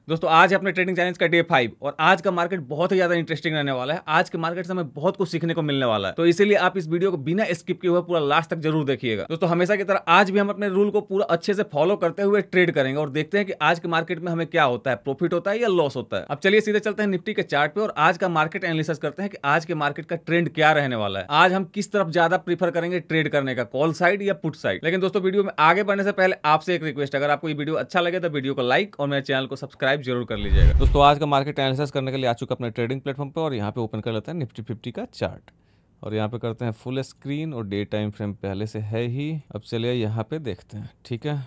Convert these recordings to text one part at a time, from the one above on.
दोस्तों आज है अपने ट्रेडिंग चैलेंज का डे 5 और आज का मार्केट बहुत ही ज्यादा इंटरेस्टिंग रहने वाला है। आज के मार्केट से हमें बहुत कुछ सीखने को मिलने वाला है, तो इसीलिए आप इस वीडियो को बिना स्किप किए हुए पूरा लास्ट तक जरूर देखिएगा। दोस्तों हमेशा की तरह आज भी हम अपने रूल को पूरा अच्छे से फॉलो करते हुए ट्रेड करेंगे और देखते हैं कि आज के मार्केट में हमें क्या होता है, प्रॉफिट होता है या लॉस होता है। अब चलिए सीधे चलते हैं निफ्टी के चार्ट पे और आज का मार्केट एनालिसिस करते हैं कि आज के मार्केट का ट्रेंड क्या रहने वाला है। आज हम किस तरफ ज्यादा प्रीफर करेंगे ट्रेड करने का, कॉल साइड या पुट साइड। लेकिन दोस्तों वीडियो में आगे बढ़ने से पहले आपसे एक रिक्वेस्ट, अगर आपको ये वीडियो अच्छा लगे तो वीडियो को लाइक और मेरे चैनल को सब्सक्राइब जरूर कर लीजिएगा। दोस्तों आज का मार्केट एनालिसिस करने के लिए आ चुका अपने ट्रेडिंग प्लेटफॉर्म पे और यहाँ पे ओपन कर लेते हैं निफ्टी 50 का चार्ट और यहाँ पे करते हैं फुल स्क्रीन और डे टाइम फ्रेम पहले से है ही। अब चलिए यहाँ पे देखते हैं, ठीक है।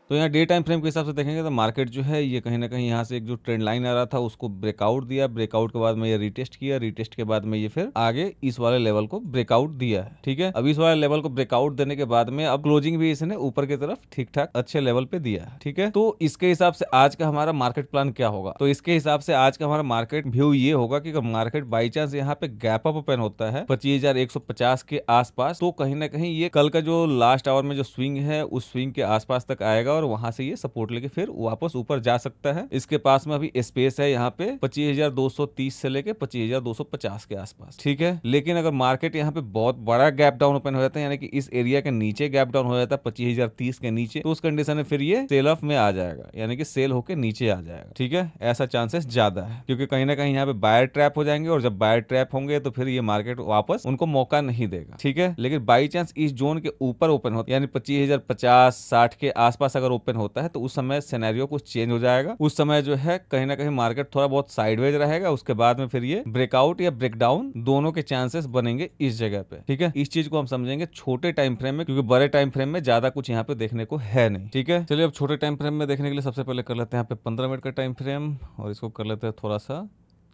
तो यहाँ डे टाइम फ्रेम के हिसाब से देखेंगे तो मार्केट जो है ये कहीं ना कहीं यहाँ से एक जो ट्रेंड लाइन आ रहा था उसको ब्रेकआउट दिया, ब्रेकआउट के बाद में ये रिटेस्ट किया, रिटेस्ट के बाद में ये फिर आगे इस वाले लेवल को ब्रेकआउट दिया है, ठीक है। अब इस वाले लेवल को ब्रेकआउट देने के बाद में अब क्लोजिंग भी इसने ऊपर की तरफ ठीक ठाक अच्छे लेवल पे दिया है, ठीक है। तो इसके हिसाब से आज का हमारा मार्केट प्लान क्या होगा, तो इसके हिसाब से आज का हमारा मार्केट व्यू ये होगा कि अगर मार्केट बाई चांस यहाँ पे गैप अप ओपन होता है 25,150 के आसपास, तो कहीं ना कहीं ये कल का जो लास्ट आवर में जो स्विंग है उस स्विंग के आसपास तक आएगा और वहां से ये सपोर्ट लेके फिर वापस ऊपर जा सकता है। इसके पास में अभी स्पेस है यहाँ पे 25,230 से लेके 25,250 के आसपास, ठीक है। लेकिन अगर मार्केट यहाँ पे बहुत बड़ा गैप डाउन ओपन हो जाता है, यानी कि इस एरिया के नीचे गैप डाउन हो जाता है 25,030 के नीचे, तो उस कंडीशन में फिर ये सेल ऑफ में आ जाएगा, यानी कि सेल होके नीचे आ जाएगा, ठीक है। ऐसा चांसेस ज्यादा है क्योंकि कहीं ना कहीं यहाँ पे बायर ट्रैप हो जाएंगे और जब बायर ट्रैप होंगे तो फिर ये मार्केट वापस उनको मौका नहीं देगा, ठीक है। लेकिन बाई चांस इस जोन के ऊपर ओपन होता है यानी 25,050 60 के आसपास अगर ओपन होता है तो उस समय सिनेरियो कुछ चेंज हो जाएगा। उस समय जो है कहीं ना कहीं मार्केट थोड़ा बहुत साइडवेज रहेगा, उसके बाद में फिर ये ब्रेकआउट या ब्रेकडाउन दोनों के चांसेस बनेंगे इस जगह पे, ठीक है। इस चीज को हम समझेंगे छोटे टाइम फ्रेम में क्योंकि बड़े टाइम फ्रेम में ज्यादा कुछ यहाँ पे देखने को है नहीं, ठीक है। चलिए अब छोटे टाइम फ्रेम में देखने के लिए सबसे पहले कर लेते हैं यहाँ पे 15 मिनट का टाइम फ्रेम और इसको कर लेते हैं थोड़ा सा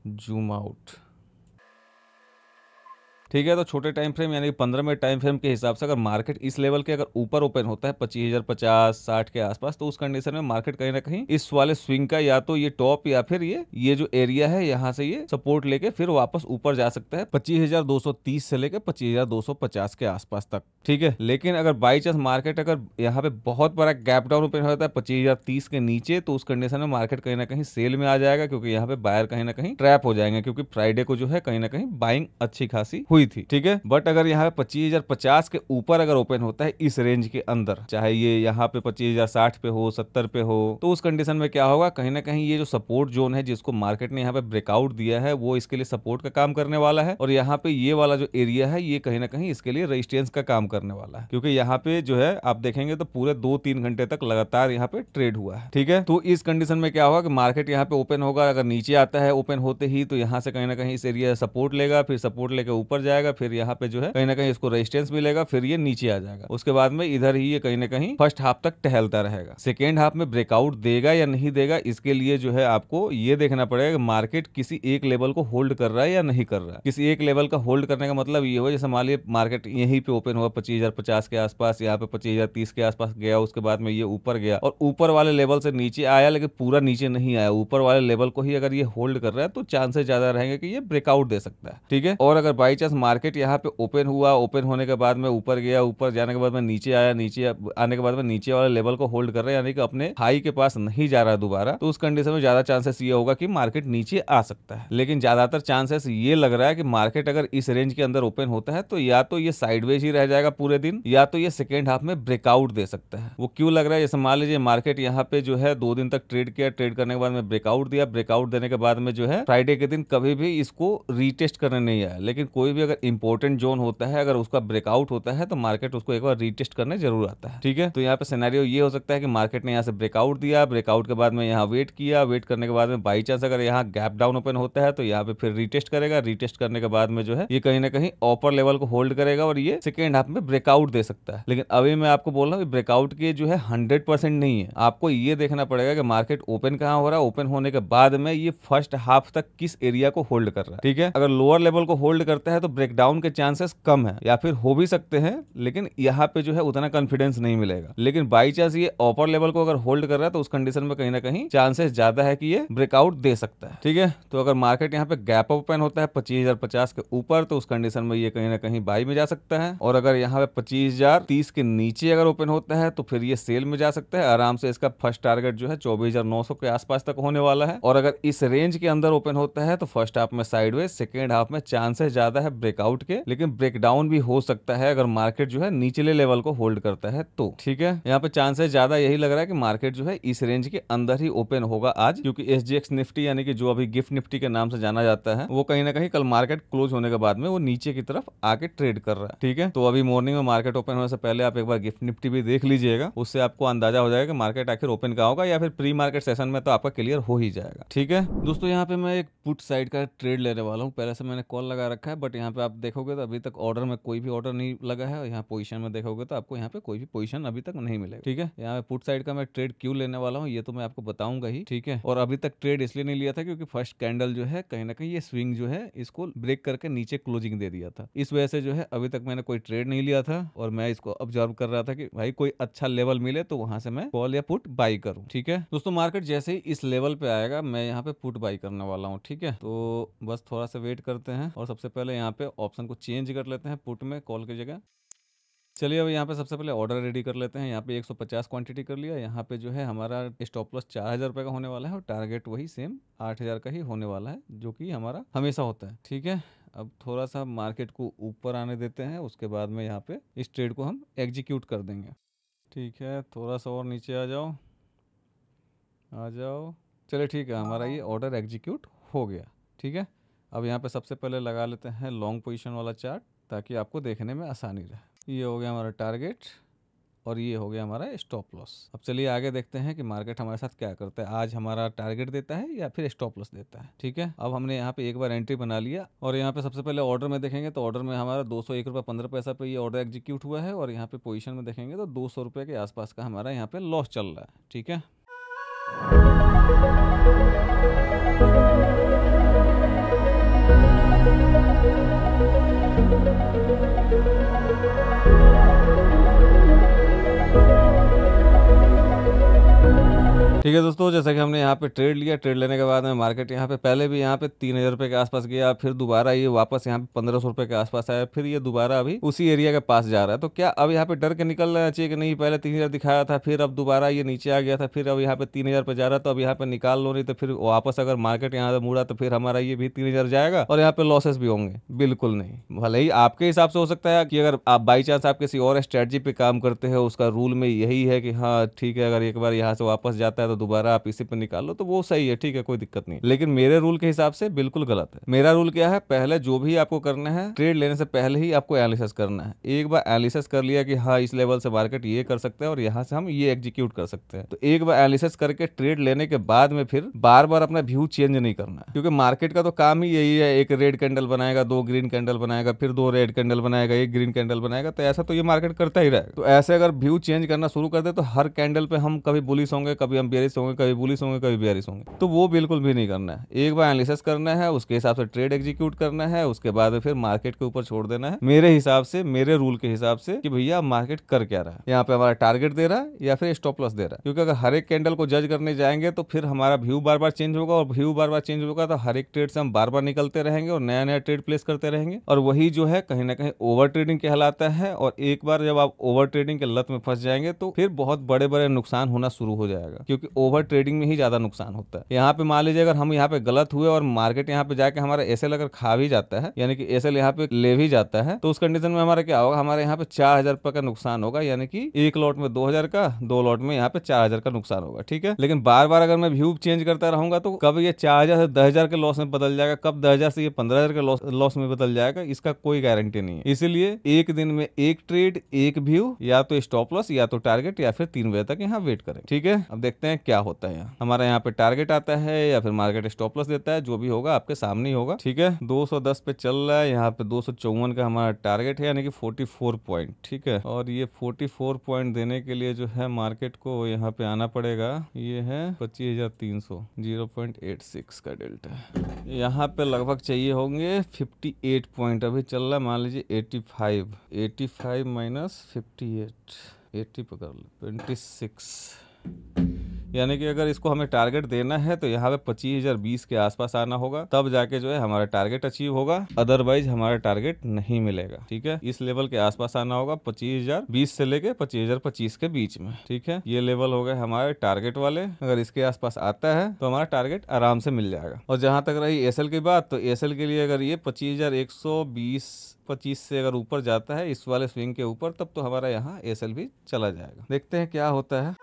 जूम आउट, ठीक है। तो छोटे टाइम फ्रेम यानी 15 मिनट टाइम फ्रेम के हिसाब से अगर मार्केट इस लेवल के अगर ऊपर ओपन होता है 25,050 60 के आसपास, तो उस कंडीशन में मार्केट कहीं ना कहीं इस वाले स्विंग का या तो ये टॉप या फिर ये जो एरिया है यहाँ से ये सपोर्ट लेके फिर वापस ऊपर जा सकता है 25,230 से लेके 25,250 के आसपास तक, ठीक है। लेकिन अगर बाई चांस मार्केट अगर यहाँ पे बहुत बड़ा गैप डाउन ओपन हो जाता है 25,030 के नीचे, तो उस कंडीशन में मार्केट कहीं ना कहीं सेल में आ जाएगा क्योंकि यहाँ पे बायर कहीं ना कहीं ट्रैप हो जाएंगे क्योंकि फ्राइडे को जो है कहीं ना कहीं बाइंग अच्छी खासी हुई थी, ठीक है। बट अगर यहाँ पे 25,050 के ऊपर अगर ओपन होता है इस रेंज के अंदर, चाहे ये यहाँ पे 25,060 पे हो 70 पे हो, तो उस कंडीशन में क्या होगा, कहीं ना कहीं ये जो सपोर्ट जोन है जिसको मार्केट ने यहाँ पे ब्रेकआउट दिया है वो इसके लिए सपोर्ट का काम करने वाला है और यहाँ पे ये वाला जो एरिया है ये कहीं ना कहीं इसके लिए रेजिस्टेंस का काम करने वाला है क्योंकि यहाँ पे जो है आप देखेंगे तो पूरे 2-3 घंटे तक लगातार यहाँ पे ट्रेड हुआ है, ठीक है। तो इस कंडीशन में क्या होगा कि मार्केट यहाँ पे ओपन होगा, अगर नीचे आता है ओपन होते ही तो यहाँ से कहीं ना कहीं इस एरिया सपोर्ट लेगा, फिर सपोर्ट लेके ऊपर जाएगा, फिर यहाँ पे जो है कहीं ना कहीं इसको रेजिस्टेंस मिलेगा, फिर ये नीचे आ जाएगा। उसके बाद में इधर ही ये कहीं ना कहीं फर्स्ट हाफ तक टहलता रहेगा। सेकेंड हाफ में ब्रेकआउट देगा या नहीं देगा, इसके लिए जो है आपको ये देखना पड़ेगा कि मार्केट किसी एक लेवल को होल्ड कर रहा है या नहीं कर रहा है। किसी एक लेवल का होल्ड करने का मतलब ये हो, जैसे मान लीजिए मार्केट यहीं पे ओपन हुआ 25,050 के आसपास, यहाँ पे 25,030 के आसपास गया, उसके बाद में ये ऊपर गया और ऊपर वाले लेवल से नीचे आया लेकिन पूरा नीचे नहीं आया, ऊपर वाले लेवल को ही अगर ये होल्ड कर रहा है तो चांसेस ज्यादा रहेंगे कि ये ब्रेकआउट दे सकता है, ठीक है। और अगर बाई चांस मार्केट यहाँ पे ओपन हुआ, ओपन होने के बाद में ऊपर गया, ऊपर जाने के बाद में नीचे आया, नीचे आने के बाद में नीचे वाले लेवल को होल्ड कर रहा है यानी कि अपने हाई के पास नहीं जा रहा दोबारा, तो उस कंडीशन में ज्यादा चांसेस ये होगा कि मार्केट नीचे आ सकता है। लेकिन ज्यादातर चांसेस ये लग रहा है कि मार्केट अगर इस रेंज के अंदर ओपन होता है तो या तो ये साइडवेज ही रह जाएगा पूरे दिन या तो ये सेकेंड हाफ में ब्रेकआउट दे सकता है। वो क्यों लग रहा है, जैसे मान लीजिए मार्केट यहाँ पे जो है 2 दिन तक ट्रेड किया, ट्रेड करने के बाद में ब्रेकआउट दिया, ब्रेकआउट देने के बाद में जो है फ्राइडे के दिन कभी भी इसको रीटेस्ट करने नहीं आया, लेकिन कोई भी अगर इंपॉर्टेंट जोन होता है अगर उसका ब्रेकआउट होता है तो मार्केट उसको एक बार रीटेस्ट करने जरूर आता है, ठीक है। तो यहाँ पे सिनेरियो ये हो सकता है कि मार्केट ने यहाँ से ब्रेकआउट दिया, ब्रेकआउट के बाद में यहाँ वेट किया, वेट करने के बाद में बाई चांस अगर यहाँ गैप डाउन ओपन होता है तो यहाँ पे फिर रीटेस्ट करेगा, रीटेस्ट करने के बाद में जो है ये कहीं ना कहीं अपर लेवल को होल्ड करेगा और ये सेकेंड हाफ में ब्रेकआउट दे सकता है। लेकिन अभी मैं आपको बोल रहा हूँ ब्रेकआउट के जो है 100% नहीं है, आपको ये देखना पड़ेगा कि मार्केट ओपन कहाँ हो रहा है, ओपन होने के बाद में ये फर्स्ट हाफ तक किस एरिया को होल्ड कर रहा है, ठीक है। अगर लोअर लेवल को होल्ड करता है तो ब्रेकडाउन के चांसेस कम है, या फिर हो भी सकते हैं, लेकिन यहाँ पे जो है उतना कॉन्फिडेंस नहीं मिलेगा। लेकिन बाई चांस ये अपर लेवल को अगर होल्ड कर रहा है तो उस कंडीशन में कहीं ना कहीं चांसेस ज्यादा है कि ये ब्रेकआउट दे सकता है। ठीक है, तो अगर मार्केट यहाँ पे गैप ओपन होता है 25,050 के ऊपर तो उस कंडीशन में ये कहीं ना कहीं बाई में जा सकता है, और अगर यहाँ पे 25,030 के नीचे अगर ओपन होता है तो फिर ये सेल में जा सकता है। आराम से इसका फर्स्ट टारगेट जो है 24,900 के आसपास तक होने वाला है, और अगर इस रेंज के अंदर ओपन होता है तो फर्स्ट हाफ में साइडवेज, सेकेंड हाफ में चांसेस ज्यादा है ब्रेकआउट के, लेकिन ब्रेकडाउन भी हो सकता है अगर मार्केट जो है निचले लेवल को होल्ड करता है तो। ठीक है, यहाँ पे चांसेस ज्यादा यही लग रहा है कि मार्केट जो है इस रेंज के अंदर ही ओपन होगा आज, क्योंकि SGX निफ्टी यानी कि जो अभी गिफ्ट निफ्टी के नाम से जाना जाता है वो कहीं ना कहीं कल मार्केट क्लोज होने के बाद में वो नीचे की तरफ आके ट्रेड कर रहा है। ठीक है, तो अभी मॉर्निंग में मार्केट ओपन होने से पहले आप एक बार गिफ्ट निफ्टी भी देख लीजिएगा, उससे आपको अंदाजा हो जाएगा कि मार्केट आखिर ओपन कहाँ होगा, या फिर प्री मार्केट सेशन में तो आपका क्लियर हो ही जाएगा। ठीक है दोस्तों, यहाँ पे मैं एक पुट साइड का ट्रेड लेने वाला हूँ। पहले से मैंने कॉल लगा रखा है, बट यहाँ पे आप देखोगे तो अभी तक ऑर्डर में कोई भी ऑर्डर नहीं लगा है, और यहाँ पोजीशन में देखोगे तो आपको यहाँ पे कोई भी पोजीशन अभी तक नहीं मिलेगा। ठीक है, यहाँ पे पुट साइड का मैं ट्रेड क्यों लेने वाला हूँ ये तो मैं आपको बताऊंगा ही। ठीक है, और अभी तक ट्रेड इसलिए नहीं लिया था क्योंकि फर्स्ट कैंडल जो है कहीं ना कहीं ये स्विंग जो है इसको ब्रेक करके नीचे क्लोजिंग दे दिया था, इस वजह से जो है अभी तक मैंने कोई ट्रेड नहीं लिया था, और मैं इसको ऑब्जर्व कर रहा था कि भाई कोई अच्छा लेवल मिले तो वहां से मैं कॉल या पुट बाई करूं। ठीक है दोस्तों, मार्केट जैसे ही इस लेवल पे आएगा मैं यहाँ पे पुट बाई करने वाला हूँ। ठीक है, तो बस थोड़ा सा वेट करते हैं, और सबसे पहले यहाँ पे ऑप्शन को चेंज कर लेते हैं पुट में कॉल की जगह। चलिए अब यहाँ पे सबसे पहले ऑर्डर रेडी कर लेते हैं। यहाँ पे 150 क्वांटिटी कर लिया। यहाँ पे जो है हमारा स्टॉप लॉस 4,000 रुपये का होने वाला है, और टारगेट वही सेम 8,000 का ही होने वाला है, जो कि हमारा हमेशा होता है। ठीक है, अब थोड़ा सा मार्केट को ऊपर आने देते हैं, उसके बाद में यहाँ पे इस ट्रेड को हम एग्जीक्यूट कर देंगे। ठीक है, थोड़ा सा और नीचे आ जाओ, आ जाओ। चलिए ठीक है, हमारा ये ऑर्डर एग्जीक्यूट हो गया। ठीक है, अब यहाँ पे सबसे पहले लगा लेते हैं लॉन्ग पोजीशन वाला चार्ट, ताकि आपको देखने में आसानी रहे। ये हो गया हमारा टारगेट, और ये हो गया हमारा स्टॉप लॉस। अब चलिए आगे देखते हैं कि मार्केट हमारे साथ क्या करता है। आज हमारा टारगेट देता है या फिर स्टॉप लॉस देता है। ठीक है, अब हमने यहाँ पे एक बार एंट्री बना लिया, और यहाँ पे सबसे पहले ऑर्डर में देखेंगे तो ऑर्डर में हमारा 201 रुपये 15 पैसा पे ये ऑर्डर एग्जीक्यूट हुआ है, और यहाँ पे पोजीशन में देखेंगे तो 200 रुपये के आसपास का हमारा यहाँ पे लॉस चल रहा है। ठीक है, ठीक है दोस्तों, जैसा कि हमने यहाँ पे ट्रेड लिया, ट्रेड लेने के बाद में मार्केट यहाँ पे पहले भी यहाँ पे 3,000 रुपये के आसपास गया, फिर दोबारा ये वापस यहाँ पे 1,500 रुपये के आसपास आया, फिर ये दोबारा अभी उसी एरिया के पास जा रहा है। तो क्या अब यहाँ पे डर के निकल लेना चाहिए कि नहीं, पहले 3,000 दिखाया था, फिर अब दोबारा ये नीचे आ गया था, फिर अब यहाँ पे 3,000 पे जा रहा है, तो अब यहाँ पे निकाल लो, नहीं तो फिर वापस अगर मार्केट यहाँ से मुड़ा तो फिर हमारा ये भी 3,000 जाएगा, और यहाँ पे लॉसेस भी होंगे? बिल्कुल नहीं। भले ही आपके हिसाब से हो सकता है कि अगर आप बाई चांस आप किसी और स्ट्रेटजी पे काम करते हो, उसका रूल में यही है कि हाँ ठीक है, अगर एक बार यहाँ से वापस जाता है तो दोबारा आप इसी पे निकाल लो, तो वो सही है, ठीक है, कोई दिक्कत नहीं। लेकिन मेरे रूल के हिसाब से बिल्कुल गलत है। मेरा रूल क्या है, पहले जो भी आपको करना है ट्रेड लेने से पहले ही आपको एनालिसिस करना है। एक बार एनालिसिस कर लिया कि हाँ इस लेवल से मार्केट ये कर सकता है और यहाँ से हम ये एग्जीक्यूट कर सकते हैं, तो एक बार एनालिसिस करके ट्रेड लेने के बाद में फिर बार बार अपना व्यू चेंज नहीं करना है, क्योंकि मार्केट का तो काम ही यही है, एक रेड कैंडल बनाएगा, 2 ग्रीन कैंडल बनाएगा, फिर 2 रेड कैंडल बनाएगा, 1 ग्रीन कैंडल बनाएगा, तो ऐसा तो ये मार्केट करता ही रहेगा। तो ऐसे अगर व्यू चेंज करना शुरू कर दे तो हर कैंडल पे हम कभी बुलिश होंगे, कभी हम बेरिश होंगे, कभी बुलिश होंगे, कभी बेरिश होंगे, तो वो बिल्कुल भी नहीं करना है। एक बार एनालिसिस करना है, उसके हिसाब से ट्रेड एग्जीक्यूट करना है, उसके बाद फिर मार्केट के ऊपर छोड़ देना है, मेरे हिसाब से, मेरे रूल के हिसाब से, कि भैया मार्केट कर क्या रहा है, यहाँ पे हमारा टारगेट दे रहा है या फिर स्टॉप लॉस दे रहा है। क्योंकि अगर हर एक कैंडल को जज करने जाएंगे तो फिर हमारा व्यू बार बार चेंज होगा, और व्यू बार बार चेंज होगा तो हर एक ट्रेड से हम बार बार निकलते रहेंगे और नया नया ट्रेड प्लेस करते रहेंगे, और वही जो है कहीं ना कहीं ओवर ट्रेडिंग कहलाता है। और एक बार जब आप ओवर ट्रेडिंग के लत में फंस जाएंगे तो फिर बहुत बड़े बड़े नुकसान होना शुरू हो जाएगा, क्योंकि ओवर ट्रेडिंग में ही ज्यादा नुकसान होता है। यहाँ पे मान लीजिए अगर हम यहाँ पे गलत हुए और मार्केट यहाँ पे जाके हमारा एसएल अगर खा भी जाता है, यानी कि एसएल यहाँ पे ले भी जाता है, तो उस कंडीशन में हमारा क्या होगा, हमारे यहाँ पे 4,000 रुपए का नुकसान होगा, यानी कि एक लॉट में 2,000 का, 2 लॉट में यहाँ पे 4,000 का नुकसान होगा। ठीक है, लेकिन बार बार अगर मैं व्यू चेंज करता रहूंगा तो कब ये 4,000 से 10,000 के लॉस में बदल जाएगा, कब 10,000 से ये 15,000 के लॉस में बदल जाएगा, इसका कोई गारंटी नहीं है। इसीलिए एक दिन में एक ट्रेड, एक व्यू, या तो स्टॉप लॉस, या तो टारगेट, या फिर 3 बजे तक यहाँ वेट करें। ठीक है, अब देखते हैं हैं क्या होता है। यहाँ हमारा यहाँ पे टारगेट आता है या फिर मार्केट स्टॉप लॉस देता है, जो भी होगा आपके सामने ही होगा। ठीक है, 210 पे चल रहा है, यहाँ पे 254 का हमारा टारगेट है, यानी कि 44 पॉइंट। ठीक है, और ये 44 पॉइंट देने के लिए जो है मार्केट को यहाँ पे आना पड़ेगा। ये है 25,300, 0.86 का डेल्टा। यहाँ पे लगभग चाहिए होंगे 58 पॉइंट। अभी चल रहा है मान लीजिए 85 माइनस 58, 80 पकड़ लो, 26, यानी कि अगर इसको हमें टारगेट देना है तो यहाँ पे 25,020 के आसपास आना होगा, तब जाके जो है हमारा टारगेट अचीव होगा, अदरवाइज हमारा टारगेट नहीं मिलेगा। ठीक है, इस लेवल के आसपास आना होगा 25,020 से लेके 25,025 के बीच में। ठीक है, ये लेवल हो गए हमारे टारगेट वाले। अगर इसके आसपास आता है तो हमारा टारगेट आराम से मिल जाएगा। और जहां तक रही एसएल की बात, तो एसएल के लिए अगर ये 25,120-25 से अगर ऊपर जाता है इस वाले स्विंग के ऊपर, तब तो हमारा यहाँ एसएल भी चला जाएगा। देखते हैं क्या होता है।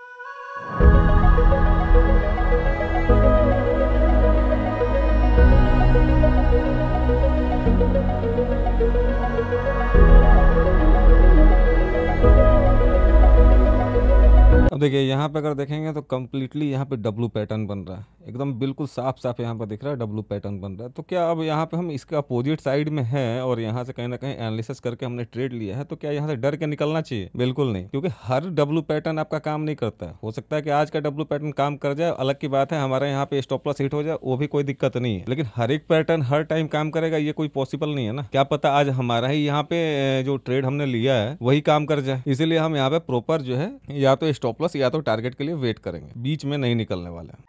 अब देखिए यहाँ पे अगर देखेंगे तो कम्प्लीटली यहाँ पे डब्लू पैटर्न बन रहा है, एकदम बिल्कुल साफ साफ यहाँ पर दिख रहा है डब्लू पैटर्न बन रहा है। तो क्या अब यहाँ पे हम इसके अपोजिट साइड में हैं और यहाँ से कहीं ना कहीं एनालिसिस करके हमने ट्रेड लिया है, तो क्या यहाँ से डर के निकलना चाहिए? बिल्कुल नहीं, क्योंकि हर डब्लू पैटर्न आपका काम नहीं करता है। हो सकता है कि आज का डब्लू पैटर्न काम कर जाए, अलग की बात है, हमारे यहाँ पे स्टॉप लॉस हिट हो जाए, वो भी कोई दिक्कत नहीं है। लेकिन हर एक पैटर्न हर टाइम काम करेगा ये कोई पॉसिबल नहीं है ना। क्या पता आज हमारा ही यहाँ पे जो ट्रेड हमने लिया है वही काम कर जाए। इसीलिए हम यहाँ पे प्रॉपर जो है या तो स्टॉप लॉस या तो टारगेट के लिए वेट करेंगे, बीच में नहीं निकलने वाले हैं।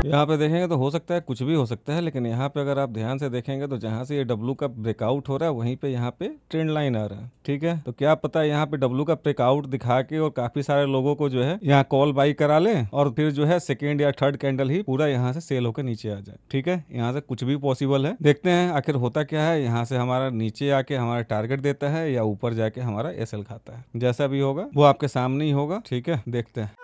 यहाँ पे देखेंगे तो हो सकता है कुछ भी हो सकता है, लेकिन यहाँ पे अगर आप ध्यान से देखेंगे तो जहाँ से ये डब्लू का ब्रेकआउट हो रहा है वहीं पे यहाँ पे ट्रेंड लाइन आ रहा है। ठीक है, तो क्या पता यहाँ पे डब्लू का ब्रेकआउट दिखा के और काफी सारे लोगों को जो है यहाँ कॉल बाई करा ले और फिर जो है सेकेंड या थर्ड कैंडल ही पूरा यहाँ से सेल होकर नीचे आ जाए। ठीक है, यहाँ से कुछ भी पॉसिबल है। देखते हैं आखिर होता क्या है। यहाँ से हमारा नीचे आके हमारा टारगेट देता है या ऊपर जाके हमारा एसएल खाता है, जैसा भी होगा वो आपके सामने ही होगा। ठीक है, देखते हैं।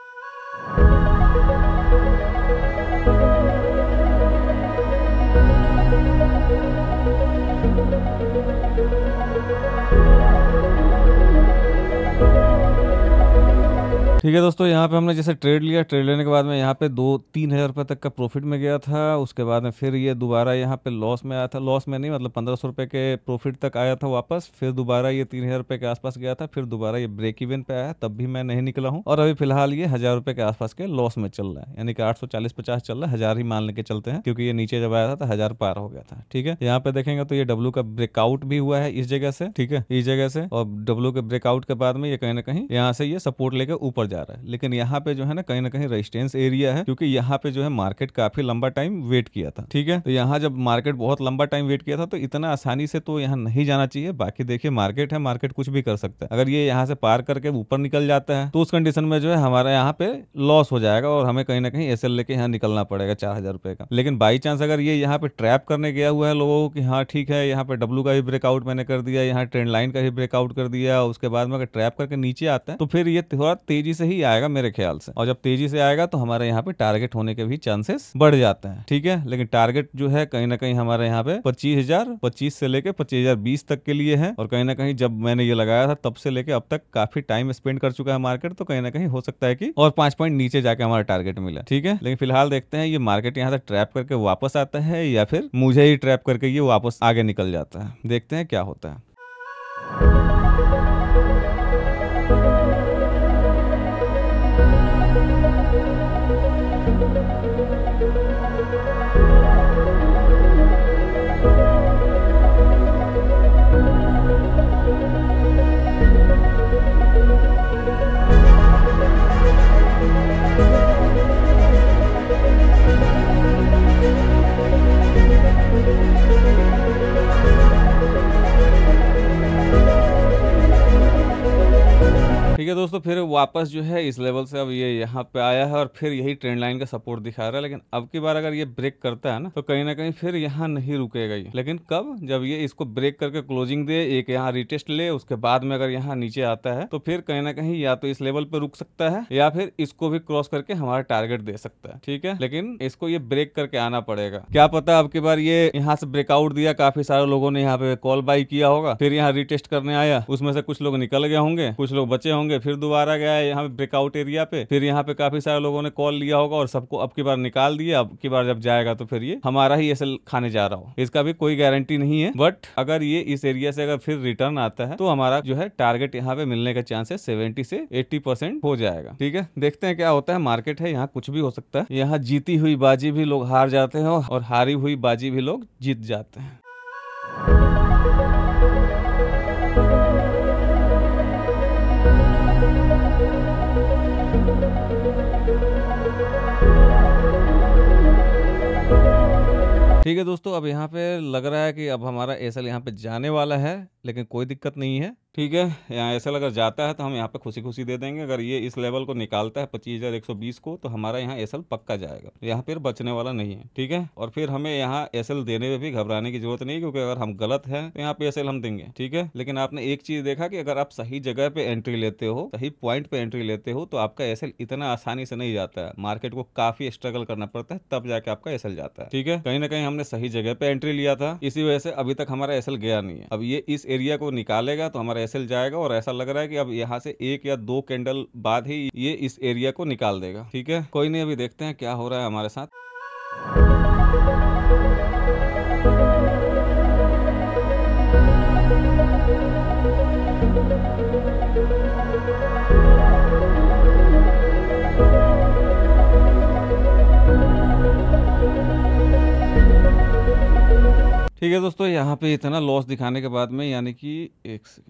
ठीक है दोस्तों, यहाँ पे हमने जैसे ट्रेड लिया, ट्रेड लेने के बाद में यहाँ पे 2-3 हज़ार रुपये तक का प्रॉफिट में गया था। उसके बाद में फिर ये दोबारा यहाँ पे लॉस में आया था, लॉस में नहीं मतलब 1500 रुपये के प्रॉफिट तक आया था वापस। फिर दोबारा ये 3,000 रुपये के आसपास गया था, फिर दोबारा ये ब्रेक इवन पे आया, तब भी मैं नहीं निकला हूँ। और अभी फिलहाल ये 1,000 रुपये के आसपास के लॉस में चल रहा है, यानी कि 840-50 चल रहा है, 1,000 ही मान लेके चलते हैं, क्योंकि ये नीचे जब आया था तो 1,000 पार हो गया था। ठीक है, यहाँ पे देखेंगे तो ये डब्लू का ब्रेकआउट भी हुआ है इस जगह से। ठीक है, इस जगह से, और डब्लू के ब्रेकआउट के बाद में ये कहीं ना कहीं यहाँ से ये सपोर्ट लेके ऊपर जा रहा है। लेकिन यहाँ पे जो है ना कहीं रेजिस्टेंस एरिया है, क्योंकि यहाँ पे जो है मार्केट काफी लंबा टाइम वेट किया था। ठीक है, तो यहाँ जब मार्केट बहुत लंबा टाइम वेट किया था तो इतना आसानी से तो यहाँ नहीं जाना चाहिए। बाकी देखिए मार्केट है, मार्केट कुछ भी कर सकता है। अगर ये यहाँ से पार करके ऊपर निकल जाता है तो उस कंडीशन में जो है हमारा यहाँ पे लॉस हो जाएगा और हमें कहीं ना कहीं एसएल लेके यहाँ निकलना पड़ेगा 4,000 रुपए का। लेकिन बाई चांस अगर ये यहाँ पे ट्रैप करने गया हुआ है लोगों को कि हाँ ठीक है, यहाँ पे डब्लू का भी ब्रेकआउट मैंने कर दिया, यहाँ ट्रेंड लाइन का भी ब्रेकआउट कर दिया, उसके बाद में अगर ट्रैप करके नीचे आता है तो फिर ये थोड़ा तेजी से ही आएगा मेरे ख्याल से। और जब तेजी से आएगा तो हमारे यहाँ पे टारगेट होने के भी चांसेस बढ़ जाते हैं। ठीक है, लेकिन टारगेट जो है कहीं ना कहीं हमारे यहाँ पे 25,025 से लेके 25,020 तक के लिए है। और कहीं ना कहीं जब मैंने ये लगाया था तब से लेके अब तक काफी टाइम स्पेंड कर चुका है मार्केट, तो कहीं ना कहीं हो सकता है कि और 5 पॉइंट नीचे जाके हमारा टारगेट मिला। ठीक है, लेकिन फिलहाल देखते हैं ये मार्केट यहाँ से ट्रैप करके वापस आता है या फिर मुझे ही ट्रैप करके ये वापस आगे निकल जाता है। देखते हैं क्या होता है। ठीक है दोस्तों, फिर वापस जो है इस लेवल से अब ये यहाँ पे आया है और फिर यही ट्रेंड लाइन का सपोर्ट दिखा रहा है। लेकिन अब की बार अगर ये ब्रेक करता है ना तो कहीं ना कहीं फिर यहाँ नहीं रुकेगा ये। लेकिन कब? जब ये इसको ब्रेक करके क्लोजिंग दे, एक यहाँ रिटेस्ट ले, उसके बाद में अगर यहाँ नीचे आता है तो फिर कहीं ना कहीं या तो इस लेवल पे रुक सकता है या फिर इसको भी क्रॉस करके हमारा टारगेट दे सकता है। ठीक है, लेकिन इसको ये ब्रेक करके आना पड़ेगा। क्या पता अब की बार ये यहाँ से ब्रेकआउट दिया, काफी सारे लोगों ने यहाँ पे कॉल बाई किया होगा, फिर यहाँ रिटेस्ट करने आया, उसमें से कुछ लोग निकल गए होंगे, कुछ लोग बचे होंगे, फिर दोबारा दोबारा गया है यहाँ पे ब्रेकआउट एरिया पे, फिर यहाँ पे काफी सारे लोगों ने कॉल लिया होगा और सबको अब की बार निकाल दिया। अब की बार जब जाएगा तो फिर ये हमारा ही एसएल खाने जा रहा हो, इसका भी कोई गारंटी नहीं है। बट अगर ये इस एरिया से अगर फिर रिटर्न आता है तो हमारा जो है टारगेट यहाँ पे मिलने का चांसेस 70 से 80% हो जाएगा। ठीक है, देखते हैं क्या होता है। मार्केट है, यहाँ कुछ भी हो सकता है। यहाँ जीती हुई बाजी भी लोग हार जाते हैं और हारी हुई बाजी भी लोग जीत जाते हैं। ठीक है दोस्तों, अब यहाँ पे लग रहा है कि अब हमारा एसएल यहाँ पे जाने वाला है, लेकिन कोई दिक्कत नहीं है। ठीक है, यहाँ एसएल अगर जाता है तो हम यहाँ पे खुशी खुशी दे देंगे। अगर ये इस लेवल को निकालता है 25,120 को, तो हमारा यहाँ एसएल पक्का जाएगा, यहाँ फिर बचने वाला नहीं है। ठीक है, और फिर हमें यहाँ एसएल देने में भी घबराने की जरूरत नहीं है, क्योंकि अगर हम गलत हैं तो यहाँ पे एसएल हम देंगे। ठीक है, लेकिन आपने एक चीज देखा कि अगर आप सही जगह पे एंट्री लेते हो, सही पॉइंट पे एंट्री लेते हो, तो आपका एसएल इतना आसानी से नहीं जाता है। मार्केट को काफी स्ट्रगल करना पड़ता है, तब जाके आपका एसएल जाता है। ठीक है, कहीं ना कहीं हमने सही जगह पे एंट्री लिया था, इसी वजह से अभी तक हमारा एसएल गया नहीं है। अब ये इस एरिया को निकालेगा तो हमारा एसएल जाएगा, और ऐसा लग रहा है कि अब यहाँ से 1 या 2 कैंडल बाद ही ये इस एरिया को निकाल देगा। ठीक है, कोई नहीं, अभी देखते हैं क्या हो रहा है हमारे साथ। ठीक है दोस्तों, यहाँ पे इतना लॉस दिखाने के बाद में, यानी कि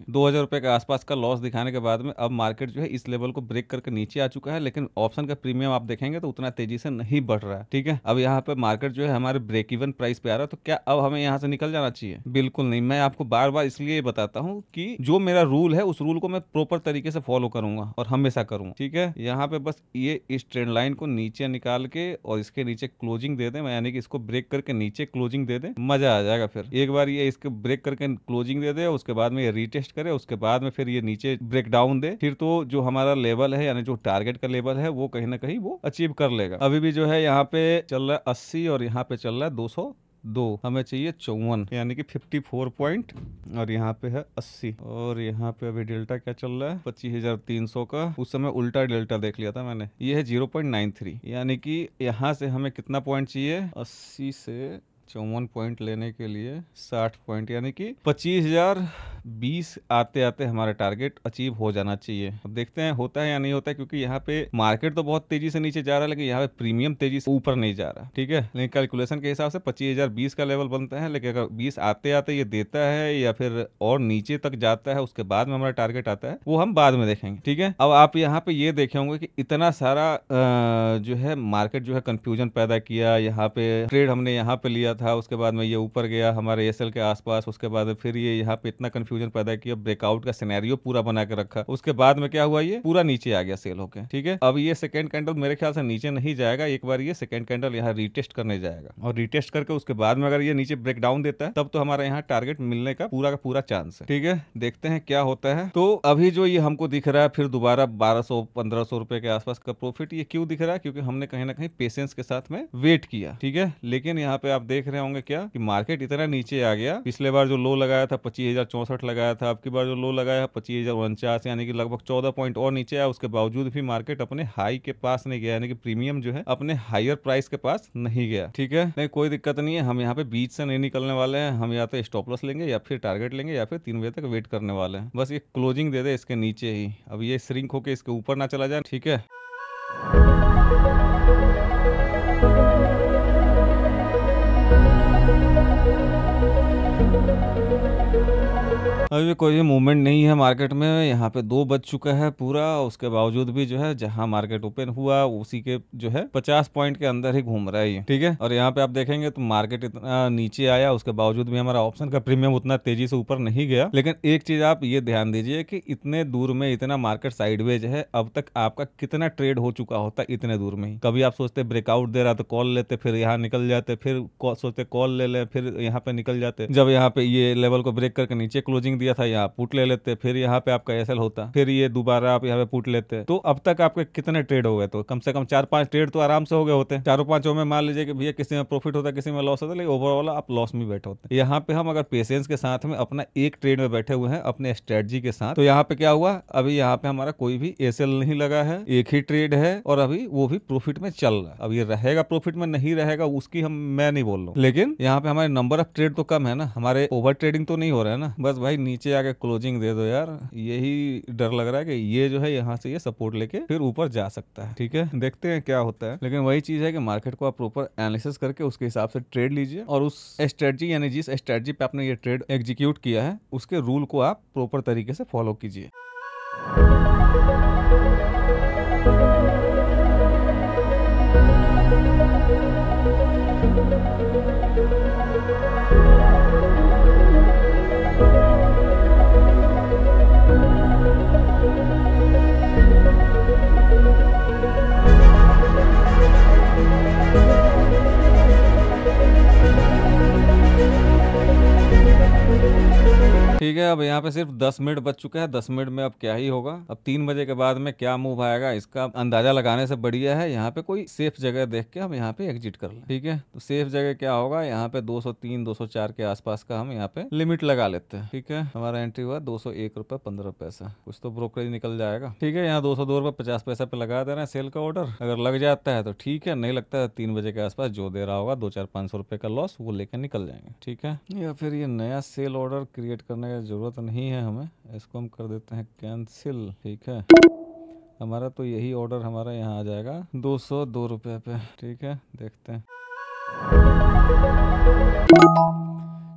2,000 रुपए के आसपास का लॉस दिखाने के बाद में, अब मार्केट जो है इस लेवल को ब्रेक करके नीचे आ चुका है। लेकिन ऑप्शन का प्रीमियम आप देखेंगे तो उतना तेजी से नहीं बढ़ रहा है। ठीक है, अब यहाँ पे मार्केट जो है हमारे ब्रेक इवन प्राइस पे आ रहा है, तो क्या अब हमें यहाँ से निकल जाना चाहिए? बिल्कुल नहीं। मैं आपको बार बार इसलिए बताता हूँ कि जो मेरा रूल है उस रूल को मैं प्रॉपर तरीके से फॉलो करूंगा और हमेशा करूंगा। ठीक है, यहाँ पे बस ये इस ट्रेंड लाइन को नीचे निकाल के और इसके नीचे क्लोजिंग दे दें, यानी कि इसको ब्रेक करके नीचे क्लोजिंग दे दें, मजा आ जाएगा। फिर एक बार ये इसके ब्रेक करके क्लोजिंग दे दे, उसके बाद में ये रीटेस्ट करे, उसके बाद में फिर ये नीचे ब्रेक डाउन दे, फिर तो जो हमारा लेवल है, यानी जो टारगेट का लेवल है, वो कहीं ना कहीं वो अचीव कर लेगा। अभी भी जो है यहाँ पे चल रहा है 80 और यहाँ पे चल रहा है 202, हमें चाहिए 54, यानी कि 54 पॉइंट, और यहाँ पे है 80, और यहाँ पे अभी डेल्टा क्या चल रहा है 25,300 का। उस समय उल्टा डेल्टा देख लिया था मैंने, ये है 0.93, यानी कि यहाँ से हमें कितना पॉइंट चाहिए? 80 से 54 पॉइंट लेने के लिए 60 पॉइंट, यानी कि 25,020 आते आते हमारा टारगेट अचीव हो जाना चाहिए। अब देखते हैं होता है या नहीं होता है, क्योंकि यहाँ पे मार्केट तो बहुत तेजी से नीचे जा रहा है, लेकिन यहाँ पे प्रीमियम तेजी से ऊपर नहीं जा रहा। ठीक है, लेकिन कैलकुलेशन के हिसाब से 25,020 का लेवल बनता है, लेकिन अगर 20 आते आते ये देता है या फिर और नीचे तक जाता है, उसके बाद में हमारा टारगेट आता है, वो हम बाद में देखेंगे। ठीक है, अब आप यहाँ पे ये देखे होंगे कि इतना सारा जो है मार्केट जो है कंफ्यूजन पैदा किया। यहाँ पे ट्रेड हमने यहाँ पे लिया था, उसके बाद में ये ऊपर गया हमारे एसएल के आसपास, उसके बाद फिर ये यहाँ पे इतना कंफ्यूजन पैदा किया, ब्रेकआउट का सिनेरियो पूरा बना के रखा। उसके बाद में क्या हुआ, ये पूरा नीचे आ गया सेल होके। ठीक है, अब ये सेकंड कैंडल मेरे ख्याल से नीचे नहीं जाएगा, एक बार ये सेकंड कैंडल यहाँ रीटेस्ट करने जाएगा, और रीटेस्ट करके उसके बाद में अगर ये नीचे ब्रेक डाउन देता है, तब तो हमारा यहाँ टारगेट मिलने का पूरा चांस है। ठीक है, देखते हैं क्या होता है। तो अभी जो ये हमको दिख रहा है फिर दोबारा 1,200-1,500 रुपए के आसपास का प्रॉफिट, ये क्यों दिख रहा है? क्योंकि हमने कहीं ना कहीं पेशेंस के साथ में वेट किया। ठीक है, लेकिन यहाँ पे आप देख रहे होंगे क्या कि मार्केट इतना नीचे आ गया। पिछले बार जो लो लगाया था 25,064 लगाया था, अब की बार जो लो लगाया है 25,049, यानी कि लगभग 14 पॉइंट और नीचे आया। उसके बावजूद भी मार्केट अपने हाई के पास नहीं गया, यानी कि प्रीमियम जो है अपने हायर प्राइस के पास नहीं गया। ठीक है, नहीं कोई दिक्कत नहीं है, हम यहाँ पे बीच से नहीं निकलने वाले हैं। हम या तो स्टॉप लॉस लेंगे या फिर टारगेट लेंगे या फिर 3 बजे तक वेट करने वाले हैं। बस ये क्लोजिंग दे दे इसके नीचे ही, अब ये श्रिंक होके इसके ऊपर ना चला जाए। ठीक है, अभी कोई मूवमेंट नहीं है मार्केट में। यहाँ पे 2 बज चुका है पूरा, उसके बावजूद भी जो है जहां मार्केट ओपन हुआ उसी के जो है 50 पॉइंट के अंदर ही घूम रहा है ये। ठीक है, और यहाँ पे आप देखेंगे तो मार्केट इतना नीचे आया, उसके बावजूद भी हमारा ऑप्शन का प्रीमियम उतना तेजी से ऊपर नहीं गया। लेकिन एक चीज आप ये ध्यान दीजिए कि इतने दूर में इतना मार्केट साइडवेज है, अब तक आपका कितना ट्रेड हो चुका होता इतने दूर में ही। कभी आप सोचते ब्रेकआउट दे रहा तो कॉल लेते, फिर यहाँ निकल जाते, फिर सोचते कॉल ले ले, फिर यहाँ पे निकल जाते। जब यहाँ पे ये लेवल को ब्रेक करके नीचे क्लोजिंग क्लोजिंग दिया था यहाँ पुट ले लेते, फिर यहाँ पे आपका एसएल होता, फिर ये दोबारा आप यहाँ पे पुट लेते, तो अब तक आपके कितने ट्रेड हो गए? तो कम से कम 4-5 ट्रेड तो आराम से हो गए होते। चारों पांचों में मान लीजिए कि भैया किसी में प्रॉफिट होता, किसी में लॉस होता, लेकिन ओवरऑल आप लॉस में बैठे होते। यहाँ पे हम अगर पेशेंस के साथ में अपना एक ट्रेड में बैठे हुए हैं अपने स्ट्रेटजी के साथ, तो यहाँ पे क्या हुआ, अभी यहाँ पे हमारा कोई भी एसएल नहीं लगा है, एक ही ट्रेड है और अभी वो भी प्रॉफिट में चल रहा है। अब ये रहेगा प्रॉफिट में नहीं रहेगा उसकी मैं नहीं बोल रहा हूँ, लेकिन यहाँ पे हमारे नंबर ऑफ ट्रेड तो कम है ना, हमारे ओवर ट्रेडिंग तो नहीं हो रहा है ना। बस भाई नीचे आके क्लोजिंग दे दो यार, यही डर लग रहा है कि ये जो है यहाँ से ये सपोर्ट लेके फिर ऊपर जा सकता है। ठीक है, देखते हैं क्या होता है, लेकिन वही चीज है कि मार्केट को आप प्रॉपर एनालिसिस करके उसके हिसाब से ट्रेड लीजिए और उस स्ट्रेटजी यानी जिस स्ट्रेटजी पे आपने ये ट्रेड एग्जीक्यूट किया है उसके रूल को आप प्रॉपर तरीके से फॉलो कीजिए। ठीक है, अब यहाँ पे सिर्फ 10 मिनट बच चुके हैं। 10 मिनट में अब क्या ही होगा, अब 3 बजे के बाद में क्या मूव आएगा इसका अंदाजा लगाने से बढ़िया है यहाँ पे कोई सेफ जगह देख के हम यहाँ पे एग्जिट कर लें। ठीक है, तो सेफ जगह क्या होगा, यहाँ पे 203 204 के आसपास का हम यहाँ पे लिमिट लगा लेते हैं। ठीक है, हमारा एंट्री हुआ 201 रुपए 15 पैसा, कुछ तो ब्रोकरेज निकल जाएगा। ठीक है, यहाँ 202 रुपए 50 पैसा पे लगा दे रहे हैं सेल का ऑर्डर, अगर लग जाता है तो ठीक है, नहीं लगता है 3 बजे के आसपास जो दे रहा होगा 2-4-500 रुपए का लॉस वो लेकर निकल जाएंगे। ठीक है, या फिर ये नया सेल ऑर्डर क्रिएट करने की जरूरत नहीं है हमें, इसको हम कर देते हैं कैंसिल। ठीक है, हमारा तो यही ऑर्डर हमारा यहाँ आ जाएगा 202 रुपये पे। ठीक है, देखते हैं।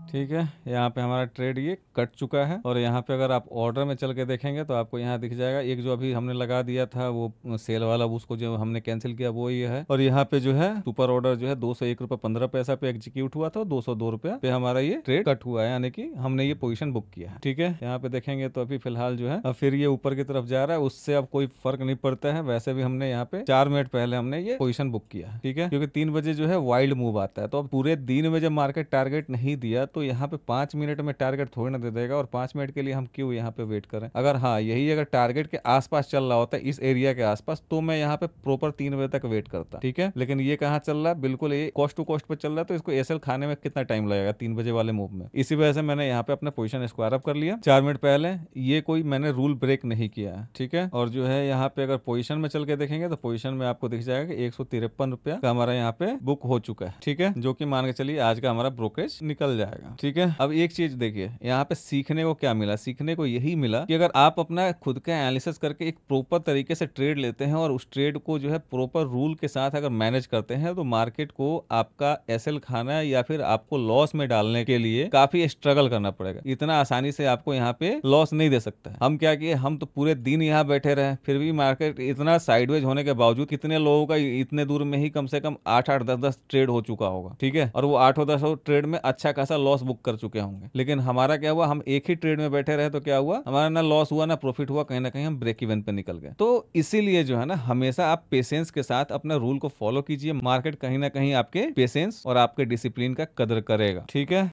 ठीक है, यहाँ पे हमारा ट्रेड ये कट चुका है और यहाँ पे अगर आप ऑर्डर में चल के देखेंगे तो आपको यहाँ दिख जाएगा एक जो अभी हमने लगा दिया था वो सेल वाला, उसको जो हमने कैंसिल किया वो ये है, और यहाँ पे जो है सुपर ऑर्डर जो है 201 रुपए 15 पैसा पे एग्जीक्यूट हुआ था, 202 रुपया पे हमारा ये ट्रेड कट हुआ है, यानी कि हमने ये पोजीशन बुक किया है। ठीक है, यहाँ पे देखेंगे तो अभी फिलहाल जो है अब फिर ये ऊपर की तरफ जा रहा है, उससे अब कोई फर्क नहीं पड़ता है। वैसे भी हमने यहाँ पे 4 मिनट पहले हमने ये पोजीशन बुक किया। ठीक है, क्योंकि 3 बजे जो है वाइल्ड मूव आता है, तो अब पूरे दिन में जब मार्केट टारगेट नहीं दिया तो यहाँ पे 5 मिनट में टारगेट थोड़ी ना दे देगा, और 5 मिनट के लिए हम क्यों यहाँ पे वेट करें। अगर हाँ यही अगर टारगेट के आसपास चल रहा होता है इस एरिया के आसपास, तो मैं यहाँ पे प्रॉपर 3 बजे तक वेट करता। ठीक है, लेकिन ये कहाँ चल रहा है, बिल्कुल ये कॉस्ट टू कॉस्ट पे चल रहा है, तो इसको एसएल खाने में कितना टाइम लगेगा 3 बजे वाले मूव में। इसी वजह से मैंने यहाँ पे अपना पोजीशन स्क्वायर अप कर लिया 4 मिनट पहले। ये कोई मैंने रूल ब्रेक नहीं किया है। ठीक है, और जो है यहाँ पे अगर पोजीशन में चल के देखेंगे तो पोजीशन में आपको दिख जाएगा कि 153 रुपया का हमारा यहाँ पे बुक हो चुका है। ठीक है, जो कि मान के चलिए आज का हमारा ब्रोकरेज निकल जाएगा। ठीक है, अब एक चीज देखिए यहाँ पे सीखने को क्या मिला, सीखने को यही मिला कि अगर आप अपना खुद का एनालिसिस करके एक प्रॉपर तरीके से ट्रेड लेते हैं और उस ट्रेड को जो है प्रॉपर रूल के साथ अगर मैनेज करते हैं, तो मार्केट को आपका एसएल खाना या फिर आपको लॉस में डालने के लिए काफी स्ट्रगल करना पड़ेगा। इतना आसानी से आपको यहाँ पे लॉस नहीं दे सकता है। हम क्या किए, हम तो पूरे दिन यहाँ बैठे रहे, फिर भी मार्केट इतना साइडवेज होने के बावजूद कितने लोगों का इतने दूर में ही कम से कम 8-8 10-10 ट्रेड हो चुका होगा। ठीक है, और वो 8-10 ट्रेड में अच्छा खासा लॉस बुक कर चुके होंगे। लेकिन हमारा क्या हुआ, हम एक ही ट्रेड में बैठे रहे तो क्या हुआ, हमारा ना लॉस हुआ ना प्रॉफिट हुआ, कहीं ना कहीं हम ब्रेक इवन पे निकल गए। तो इसीलिए जो है ना, हमेशा आप पेशेंस के साथ अपना रूल को फॉलो कीजिए। मार्केट कहीं ना कहीं आपके पेशेंस और आपके डिसिप्लिन का कदर करेगा। ठीक है।